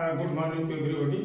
Good morning to everybody.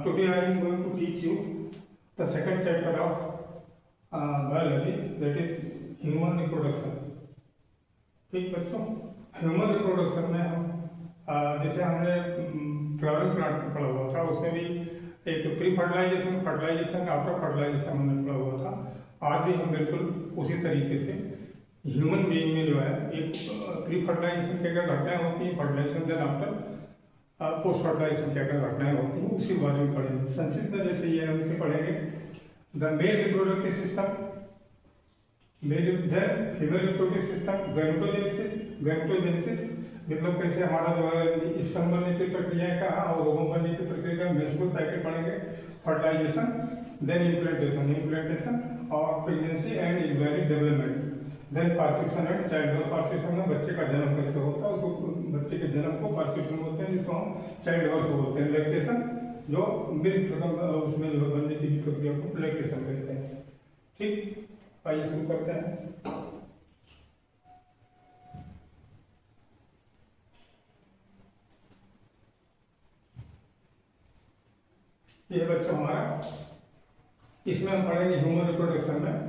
Today I am going to teach you the second chapter of biology, that is human reproduction. ठीक बच्चों, human reproduction में हम जैसे हमने flowering plant में पढ़ा हुआ था, उसमें भी एक pre fertilisation, fertilisation, after fertilisation हमने पढ़ा हुआ था। आज भी हम बिल्कुल उसी तरीके से ह्यूमन बीइंग में जो है एक प्री फर्टिलाइजेशन क्या क्या घटनाएं होती हैं, fertilisation then after post fertilisation क्या क्या घटनाएं होती हैं, उसी बारे में पढ़ेंगे। संक्षिप्त में जैसे ये हम इसे पढ़ेंगे the male reproductive system, male female reproductive system, gametogenesis मतलब कैसे हमारा जो है स्तन बनने की प्रक्रिया का और ओवम बनने की प्रक्रिया का मेस्कुलर साइकिल पढ़ेंगे। फर्टिलाइजेशन, देन इम्प्लांटेशन और pregnancy and embryonic development, then parturition and child birth. Parturition में बच्चे का जन्म कैसे होता है, उसको बच्चे के जन्म को पार्ट्यूशन बोलते हैं, जिसको हम चाइल्ड बर्थ बोलते हैं। लैक्टेशन जो मिल्क उसमें जो बनने की प्रक्रिया को लैक्टेशन कहते हैं। ठीक, आइए शुरू करते हैं। ये बच्चों हमारा, इसमें हम पढ़ेंगे ह्यूमन रिप्रोडक्शन में।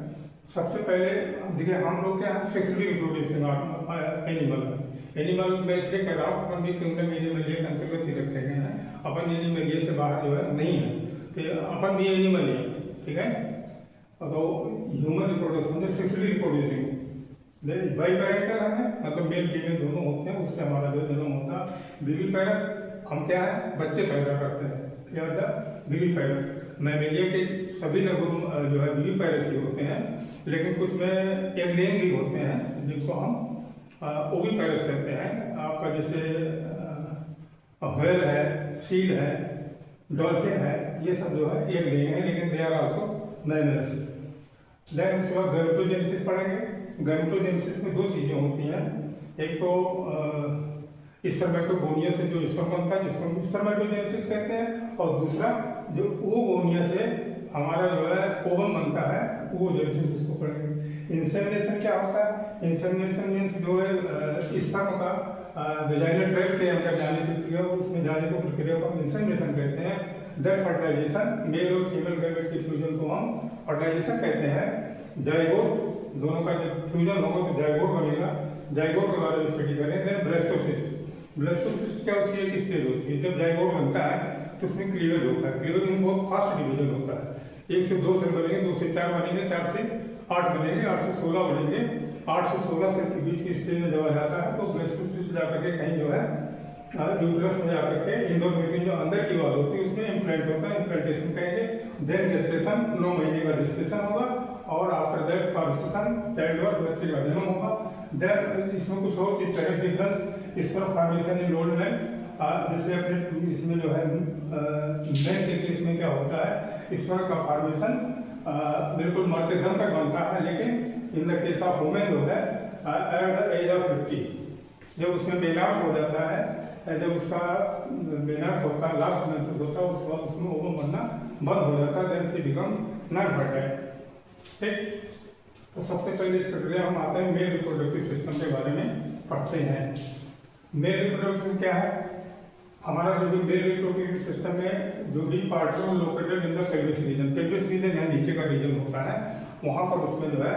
सबसे पहले देखिए हम लोग क्या सेक्सुअली रिप्रोड्यूसिंग एनिमल में इसलिए कह रहा हूँ, अपन भी किंगडम एनिमलिया के अंतर्गत ही रखे गए हैं। अपन एनिमलिया से बाहर जो है नहीं है, तो अपन भी एनिमल है, ठीक है। तो ह्यूमन रिप्रोडक्शन में सेक्सुअली रिप्रोड्यूसिंग बाई पैरेंटल है, मतलब मेल फीमेल दोनों होते हैं, उससे हमारा जो जन्म होता है। बीवी पैरस, हम क्या है बच्चे पैदा करते हैं, क्या होता है बीवी पैरस। मैमेलिया के सभी लगभग जो है बीवी पैरस ही होते हैं, लेकिन कुछ में एग लेइंग भी होते हैं जिनको हम ओवी पैरस कहते हैं। आपका जैसे व्हेल है, सील है, डॉल्फिन है, ये सब जो है एग लेइंग है, लेकिन they are also mammals. Then उसके बाद गैमेटोजेनेसिस पढ़ेंगे। गैमेटोजेनेसिस में दो चीजें होती हैं, एक तो स्पर्मेटोगोनिया से जो स्पर्म बनता है जिसको स्पर्मेटोजेनेसिस कहते हैं, और दूसरा जो ओवोगोनिया से हमारा जो है ओवम बनता है, ओवोजेनेसिस उसको पढ़ेंगे। इंसेमिनेशन क्या होता है? इंसेमिनेशन मीन्स जो है स्पर्म का वेजाइनल ट्रैक्ट के अंदर जाने की प्रक्रिया, उसमें जाने को प्रक्रिया को हम इंसेमिनेशन कहते हैं। देन फर्टिलाइजेशन, मेल और फीमेल गैमेट के फ्यूजन को हम फर्टिलाइजेशन कहते हैं। जाइगोट, दोनों का जब फ्यूजन होगा तो जाइगोट बनेगा, जाइगोट के बारे में स्टडी करें। देन ब्लास्टोसिस, ब्लास्टोसिस क्या उसकी एक स्टेज होती है, जब जाइगोट बनता है तो उसमें क्लीवेज होता है। क्लीवेज में बहुत फास्ट डिवीजन होता है, 1 से 2 सेल बनेंगे, 2 से 4 बनेंगे, 4 से 8 बनेंगे, 8 से 16 बनेंगे। 8 से 16 सेल के बीच की स्टेज में जब आ जाता है तो ब्लास्टोसिस जाकर के कहीं जो है न्यूक्लियस में जाकर के एंडोमेट्रियम जो अंदर की वॉल होती है उसमें इम्प्लांट होता है, इम्प्लांटेशन कहेंगे। देन गेस्टेशन, 9 महीने का गेस्टेशन होगा, और after that partition child birth, बच्चे का जन्म होगा। देन इसमें कुछ और चीज है difference, sperm formation in old man, जैसे अपने इसमें जो है मेन के केस में क्या होता है, स्पर्म का फॉर्मेशन बिल्कुल मरते दम तक बनता है, लेकिन in the case of women जो है एट द एज ऑफ 50 जब उसमें मेनार्क हो जाता है, जब उसका मेनार्क होता है, लास्ट मेंसेस होता है, उसके बाद उसमें ओवम बनना बंद हो जाता है, then she becomes non fertile. ठीक, तो सबसे पहले इस प्रक्रिया हम आते हैं मेल रिप्रोडक्टिव सिस्टम के बारे में पढ़ते हैं। मेल रिप्रोडक्शन क्या है? हमारा जो भी मेल रिप्रोडक्टिव सिस्टम में जो भी पार्ट है located in the pelvis region, pelvis region यहाँ नीचे का रीजन होता है, वहाँ पर उसमें जो है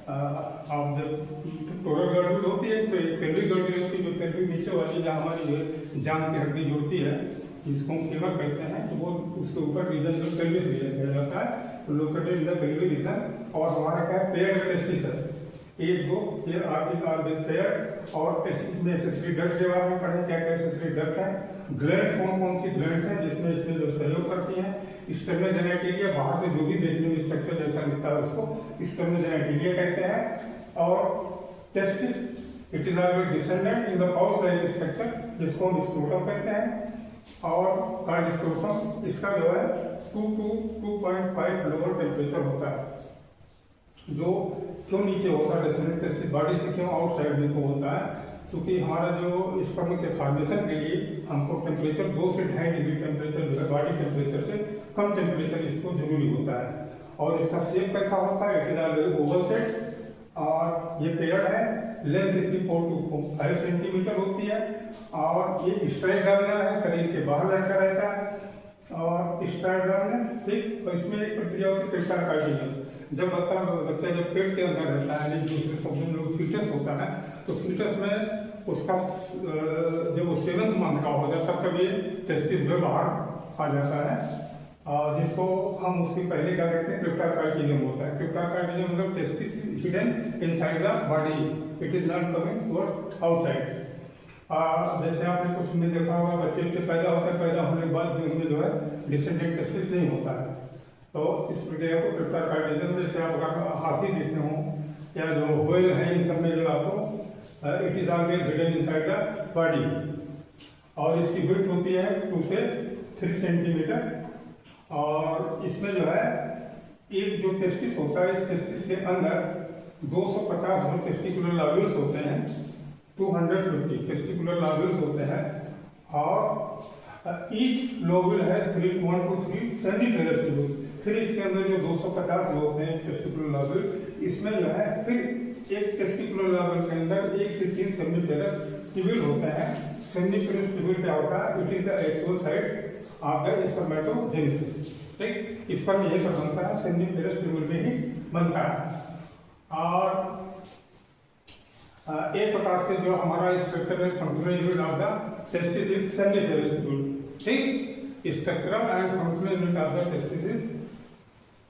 आप जब टोरल गर्दन होती है, पेल्विक गर्दन होती है, जो पेल्विक नीचे वाली जहाँ हमारी जान की हड्डी जुड़ती है जिसको हम फीमर कहते हैं, तो वो उसके ऊपर रीजन जो पेल्विस रीजन कहा जाता है, located in the pelvic region. और हमारा क्या है पेयर्ड टेस्टिस है, 1 2 pair article are base paired. और टेस्टिस में एसेसरी डक्ट के बारे में पढ़े, क्या क्या एसेसरी डक्ट है, ग्लैंड्स कौन कौन सी ग्लैंड्स हैं जिसमें इसमें जो सहयोग करती हैं। स्टर्नोजेनेटिलिया, बाहर से जो भी देखने में स्ट्रक्चर जैसा दिखता है उसको स्टर्नोजेनेटिलिया कहते हैं। और testis it is always descendant in the pouch like structure, जिसको हम स्क्रोटम कहते हैं। और कार्डियोस्टोसम, इसका जो है 2 to 2.5 लोअर टेम्परेचर होता है, जो क्यों नीचे होता है डेसेंडेंट टेस्टिस बॉडी से, क्यों आउटसाइड में को होता है, क्योंकि हमारा जो स्पर्म के फॉर्मेशन के लिए हमको टेम्परेचर 2 से 2.5 डिग्री टेम्परेचर जो है बॉडी टेम्परेचर से कम टेम्परेचर इसको जरूरी होता है। और इसका शेप कैसा होता है, it is always Oval set, और ये पेयर्ड है। लेंथ इसकी 4 to 5 सेंटीमीटर होती है और ये स्ट्राइडर्नल है, शरीर के बाहर लटका रहता है और स्ट्राइडर्नल, ठीक। और इसमें एक प्रक्रिया होती है पेप्टाइड। जब बच्चा जब पेट के अंदर रहता है, दूसरे शब्दों में फीटस होता है, तो फीटस में उसका जब वो 7th मंथ का हो जाता है तब ये टेस्टिस जो बाहर आ जाता है, जिसको हम उसके पहले क्या कहते हैं क्रिप्टाकार्डिज्म होता है। क्रिप्टाकार्डिज्म मतलब testis hidden inside the body, it is not coming towards outside. जैसे आपने कुछ में देखा होगा, बच्चे पैदा होता है, पैदा होने के बाद उनमें जो है डिसेंडेंट टेस्टिस नहीं होता है। तो इस प्रक्रिया को क्रिप्टाकार्डिज्म, जैसे आप अगर हाथी देखते हो या जो व्हेल है, इन सब में जो आपको it is always hidden inside the body और इसकी विड्थ होती है 2 से 3 सेंटीमीटर। और इसमें जो है एक जो टेस्टिस होता है, इस टेस्टिस के अंदर 250 जो टेस्टिकुलर लॉब्यूल्स होते हैं, 250 टेस्टिकुलर लॉब्यूल्स होते हैं और ईच लोब्यूल है 1 to 3 सेंटीमीटर ट्यूब्यूल। फिर इसके अंदर जो 250 जो होते हैं टेस्टिकुलर लॉब्यूल, इसमें जो है फिर एक टेस्टिकुलर लॉब्यूल के अंदर 1 से 3 सेंटीमीटर ट्यूब्यूल होता है। सेंटीमीटर ट्यूब्यूल क्या होता है? It is the actual side of the spermatogenesis, ठीक। स्पर्म यही पर बनता है, सेंटीमीटर ट्यूब्यूल में ही बनता है। और एक प्रकार से जो हमारा structural functional unit of the testis is centimetre tubule, ठीक। Structural and functional unit of the testis is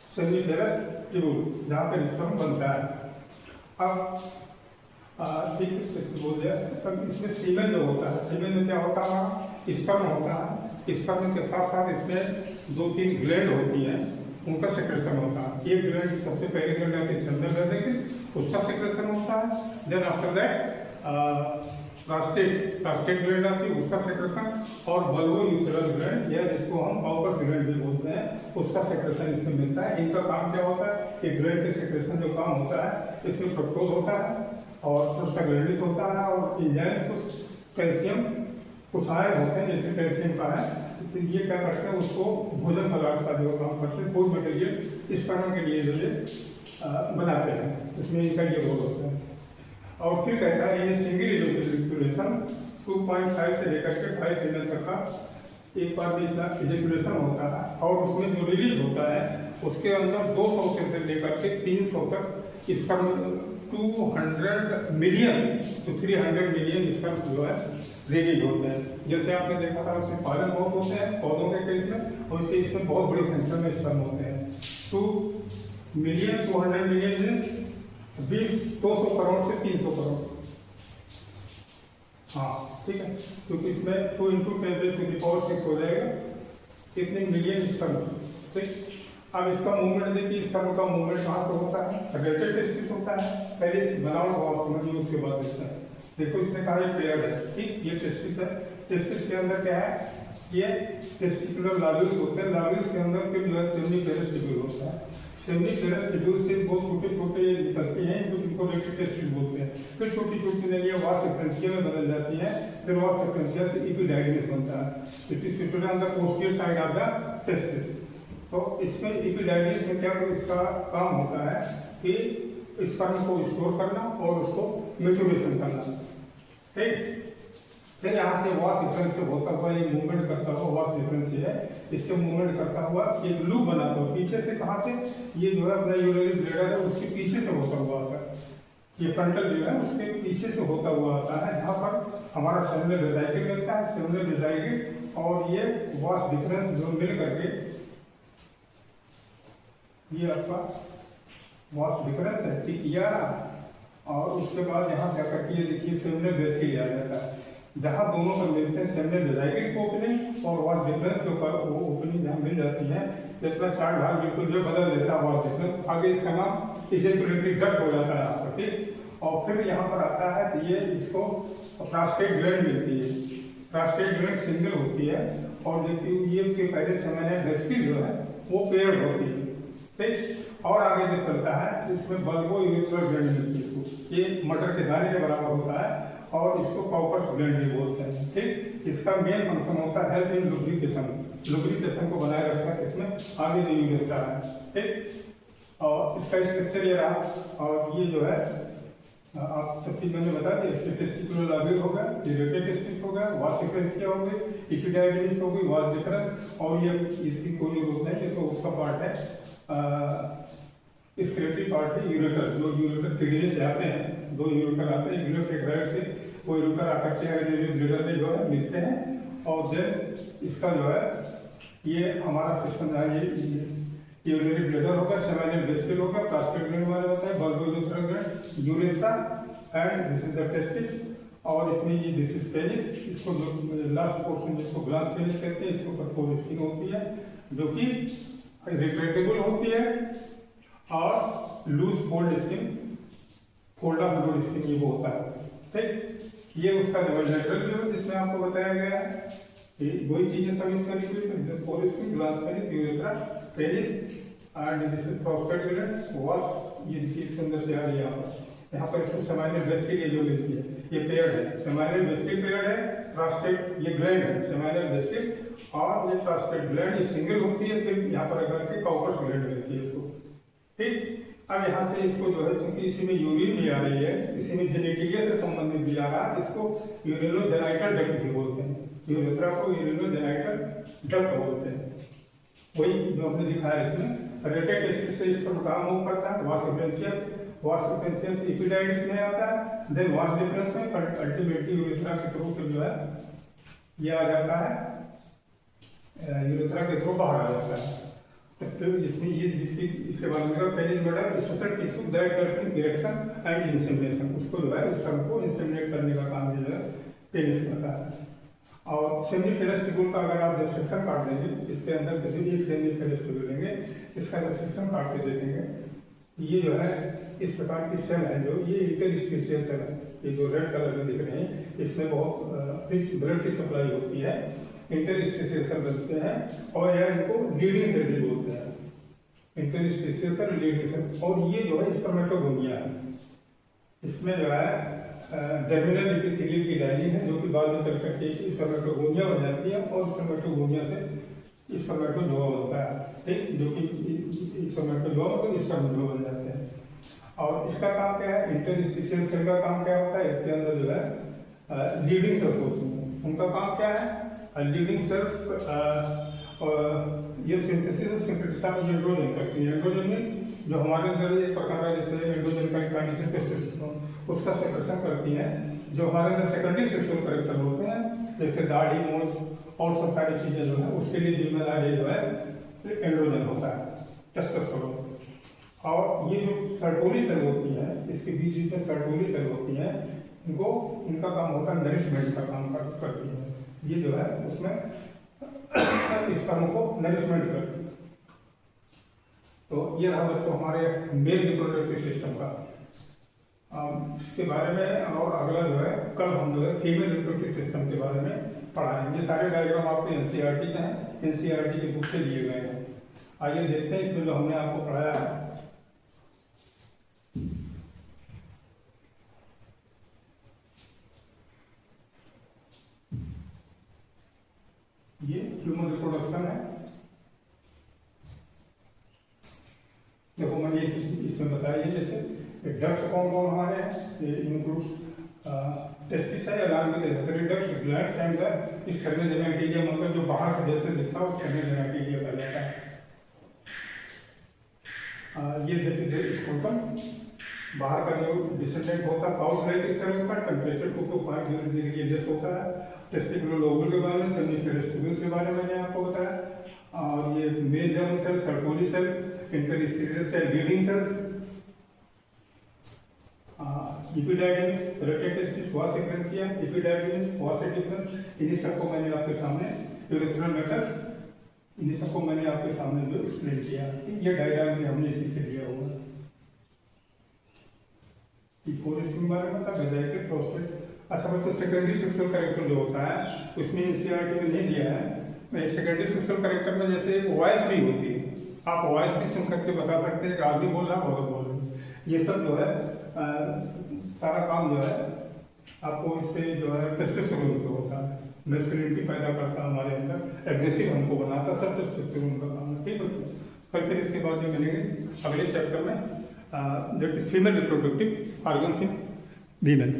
centimetre tubule, जहाँ पर स्पर्म बनता है। अब ठीक बोल दिया। तब इसमें सीमेन जो होता है, सीमेन में क्या होता है? स्पर्म होता है। स्पर्म के साथ साथ इसमें 2-3 ग्लैंड होती हैं, उनका सेक्रेशन होता है। एक ग्लैंड सबसे पहले ग्लैंड आती है सेंट्रल वेसिकल, उसका सेक्रेशन होता है। Then after that prostate gland आती है, उसका सेक्रेशन, और बल्बोयूथेरल ग्लैंड या जिसको हम पाउपर्स ग्लैंड भी बोलते हैं, उसका सेक्रेशन इसमें मिलता है। इनका काम क्या होता है? एक ग्लैंड के सेक्रेशन जो काम होता है, इसमें फ्रक्टोज होता है और प्रोस्टाग्लैंडिस होता है और एंजाइम्स कुछ कैल्शियम कुछ आयन होते हैं, जैसे कैल्शियम का है, तो ये क्या करते हैं? उसको भोजन पदार्थ का जो काम करते हैं, फूड मटेरियल स्पर्म के लिए जो ये बनाते हैं, उसमें इनका ये रोल होता है। और फिर कहता है ये सिंगल इजैकुलेशन 2.5 से लेकर के 5 ml तक का एक बार में इतना इजैकुलेशन होता है और उसमें जो रिलीज होता है उसके अंदर 200 से लेकर के 300 तक sperm 200 million to 300 million sperm जो है रिलीज होते हैं। जैसे आपने देखा था उसमें पालन बहुत होते हैं पौधों के केस में, और इससे इसमें बहुत बड़ी संख्या में स्पर्म होते हैं। 200 मिलियन मीन्स 200 करोड़ से 300 करोड़, हाँ ठीक है, क्योंकि इसमें 2 × 10⁶ हो जाएगा, इतने मिलियन स्पर्म, ठीक। अब इसका मूवमेंट देखिए, स्पर्म का मूवमेंट कहाँ से होता है? रेटेड टेस्टिस होता है। पहले इस बनावट को आप समझिए, उसके बाद देखते हैं। देखो इसने कहा ये पेयर है, ठीक, ये टेस्टिस है। टेस्टिस के अंदर क्या है? ये टेस्टिकुलर लॉब्यूल्स होते हैं। लॉब्यूल्स के अंदर फिर जो है सेमिपेरस ट्यूब्यूल होता है। सेमिपेरस ट्यूब्यूल से बहुत छोटे छोटे निकलते हैं, जो इनको रेटेड टेस्टिस बोलते हैं। फिर छोटी छोटी नलियाँ वास सेक्वेंशिया में बदल जाती हैं, फिर वास सेक्वेंशिया से एपिडाइडिस बनता है। It is situated on the posterior side of the testis. तो इसमें एपिडाइडिस में क्या इसका काम होता है कि स्पर्म को स्टोर करना और उसको मैच्योरेशन करना, ठीक। फिर यहाँ से वास डिफरेंस से होता हुआ ये मूवमेंट करता हुआ, वास डिफरेंस है, इससे मूवमेंट करता हुआ एक लूप बनाता हुआ पीछे से, कहाँ से? ये जो है अपना यूरिनरी ब्लैडर है उसके पीछे से होता हुआ आता है। ये फ्रंटल जो है उसके पीछे से होता हुआ आता है, जहाँ पर हमारा सेमिनल वेजाइकल मिलता है। सेमिनल वेजाइकल और ये वास डिफरेंस जो मिल करके ये आपका वास डिफरेंस है, ठीक, या और उसके बाद यहाँ से आकर के ये देखिए सेमिनल वेसिकल आ जाता है, जहाँ दोनों पर मिलते हैं सेमिनल वेजाइकल की ओपनिंग और वास डिफरेंस के ऊपर वो ओपनिंग जहाँ मिल जाती है, तो इसका चार्ट भाग बिल्कुल जो बदल देता है वास डिफरेंस। आगे इसका नाम इजैकुलेटरी डक्ट हो जाता है आपका, ठीक। और फिर यहाँ पर आता है कि ये इसको प्रोस्टेट ग्लैंड मिलती है। प्रोस्टेट ग्लैंड सिंगल होती है और देखिए ये उसके पहले सेमिनल वेसिकल जो है वो पेयर्ड होती है, ठीक। और आगे जब चलता है इसमें बल्बोयूथेरल ग्लैंड मिलती है इसको, ये मटर के दाने के बराबर होता है और इसको पाउपर्स ग्लैंड भी बोलते हैं, ठीक। इसका मेन फंक्शन होता है हेल्प इन लुब्रिकेशन को बनाए रखना, इसमें आगे नहीं मिलता है, ठीक। और इसका स्ट्रक्चर ये रहा। और ये जो है आप सब चीज मैंने बता दिया। टेस्टिकुलर लॉब्यूल होगा, इरेक्टेड टेस्टिस होगा, वास सिक्वेंसिया हो गई, इपिडायडिमिस हो गई, वास डिफरेंस, और ये इसकी कोई जरूरत नहीं, जैसे उसका पार्ट है स्क्लेटरी पार्ट है यूरेटर, जो यूरेटर किडनी से आते हैं, दो यूरेटर आते हैं, यूरेटर से वो यूरेटर आकर के ब्लडर में जो है मिलते हैं। और देन इसका जो है ये हमारा सिस्टम है, ये यूरिनरी ब्लडर होगा, सेमिनल वेसिकल होगा, प्रोस्टेट ग्लैंड वाला होता है, bulbourethral gland, urethra, and this is the testis. और इसमें ये दिस इज पेनिस, इसको जो लास्ट पोर्शन जिसको ग्लास पेनिस कहते हैं, इसके ऊपर फोर स्किन होती है जो कि रिट्रैक्टेबल होती है, और loose fold skin, fold up load skin ये वो होता है। ठीक, ये उसका लेटरल व्यू जिसमें आपको बताया गया है, वही चीजें सब इसका लिखी four skin, glass penis, urethra, penis, and this is prostate gland, वास, ये देखिए इसके अंदर से आ रही है। यहाँ पर इसको सेमिनल वेसिकल जो मिलती है, ये पेयर्ड है, सेमिनल वेसिकल पेयर्ड है, प्रोस्टेट ये ग्लैंड है, सेमिनल वेसिकल, और ये प्रोस्टेट ग्लैंड ये सिंगल होती है, फिर यहाँ पर अगर के काउपर्स ग्लैंड मिलती है इसको। ठीक, अब यहाँ से इसको जो है, क्योंकि इसी में यूरिन भी आ रही है, इसी में जेनेटिलिया से संबंधित भी आ रहा है, इसको यूरिनोजेनाइटल डक्ट भी बोलते हैं, यूरेथ्रा को यूरिनोजेनाइटल डक्ट बोलते हैं। वही जो हमने दिखाया इसमें रिलेटेड टेस्टिस से इसका काम हो करता है, वास सिक्वेंसियस एपिडाइडिस में आता है, देन वास डिफरेंस में, पर अल्टीमेटली यूरेथ्रा के थ्रू फिर जो है ये आ जाता है, यूरेथ्रा के थ्रू बाहर आ जाता है। तो इसमें ये जिसकी इसके बारे में penis bladder special tissue that help erection and insemination, उसको जो है स्पर्म को इंसेमिनेट करने का काम जो है पेनिस करता है। और सेमीफेरस टिब्यूल का अगर आप जो सेक्शन काट देंगे, इसके अंदर से भी एक सेमीफेरस टिब्यूल लेंगे, इसका जब सेक्शन काट के देखेंगे, ये जो है इस प्रकार की सेल है, जो ये इंटरस्टिशियल सेल है, ये जो रेड कलर में दिख रहे हैं, इसमें बहुत रिच ब्लड की सप्लाई होती है, इंटरस्टिशियल सेल बनते हैं, और यह इनको लीडिंग सेल भी बोलते हैं, इंटरस्टिशियल सेल, लीडिंग सेल। और ये जो है स्पर्मेटोगोनिया है, इसमें जो है जर्मिनल एपिथेलियल की लाइनिंग है, जो कि बाद में चल करके स्पर्मेटोगोनिया बन जाती है, और स्पर्मेटोगोनिया से स्पर्मेटोजोआ बनता है। ठीक, जो कि स्पर्मेटोजोआ मतलब स्पर्मेटोजोआ बन जाते हैं। और इसका काम क्या है, इंटरस्टिशियल सेल का काम क्या होता है, इसके अंदर जो है लीडिंग सेल्स होती हैं, उनका काम क्या है, लीडिंग सेल्स ये सिंथेसिस और सिंथेसिस में एंड्रोजन करती है। एंड्रोजन में जो हमारे अंदर एक प्रकार है, जैसे एंड्रोजन का काइनेसिस टेस्टोस्टेरोन, उसका सेक्रेशन करती है, जो हमारे अंदर सेकेंडरी सेक्सुअल कैरेक्टर होते हैं, जैसे दाढ़ी, मूंछ और सब सारी चीजें जो है उसके लिए जिम्मेदार जो है एंड्रोजन होता है, टेस्टोस्टेरोन। और ये जो सर्टोली सेल होती है, इसके बीच में सर्टोली सेल होती है, इनको इनका काम होता है नरिशमेंट का काम करती है, ये जो है उसमें स्पर्म को नरिशमेंट करती है। तो ये रहा बच्चों हमारे मेल रिप्रोडक्टिव सिस्टम का। इसके बारे में और अगला जो है कल हम जो है फीमेल रिप्रोडक्टिव सिस्टम के बारे में पढ़ाएंगे। ये सारे डायग्राम आपको एनसीईआरटी के हैं, एनसीईआरटी की बुक से दिए गए हैं। आइए देखते हैं इसमें जो हमने आपको पढ़ाया है। ये ह्यूमन रिप्रोडक्शन है, देखो मैंने इसमें बताया है, जैसे डक्ट्स कौन कौन हमारे हैं, ये इंक्लूड्स टेस्टिस है, along with accessory ducts, glands and the sternal genitalia, मतलब जो बाहर से जैसे दिखता है स्टर्नल जेनेटिलिया का जाता है। ये देखिए स्क्रोटम, बाहर का जो डिसेंडेंट होता है पाउच लाइक स्टर्नल का, टेम्परेचर 2.0 डिग्री सेल्सियस होता है। टेस्टिकुलर लोबुल के बारे में, सेमीफेरस टिब्यूल के बारे में मैंने आपको बताया। और ये male germ cell, Sertoli cell, interstitial cell, leading cells, epididymis, related testis, vas सिक्वेंसिया, एपिडाइडिमिस, वास डिफरेंस, इन्हीं सबको मैंने आपके सामने यूरेथ्रल मेटस, इन्हीं सबको मैंने आपके सामने जो एक्सप्लेन किया। ये डायग्राम भी हमने इसी से लिया हुआ है। इसके बारे में था वेजाइकल प्रोस्टेट। अच्छा बच्चों, सेकेंडरी सेक्सुअल कैरेक्टर जो होता है उसमें एनसीईआरटी में नहीं दिया है। सेकेंडरी सेक्सुअल कैरेक्टर में जैसे वॉइस भी होती है, आप वॉइस भी सुन करके बता सकते हैं कि आदमी बोल रहा है, औरत बोल रही है। ये सब जो है सारा काम जो है आपको इससे जो है टेस्टोस्टेरोन से होता है, मैस्कुलिनिटी पैदा करता है हमारे अंदर, एग्रेसिव हमको बनाता है, सब टेस्टोस्टेरोन का काम है। ठीक है, कल फिर इसके बाद जो मिलेंगे अगले चैप्टर में that is female reproductive organs in women.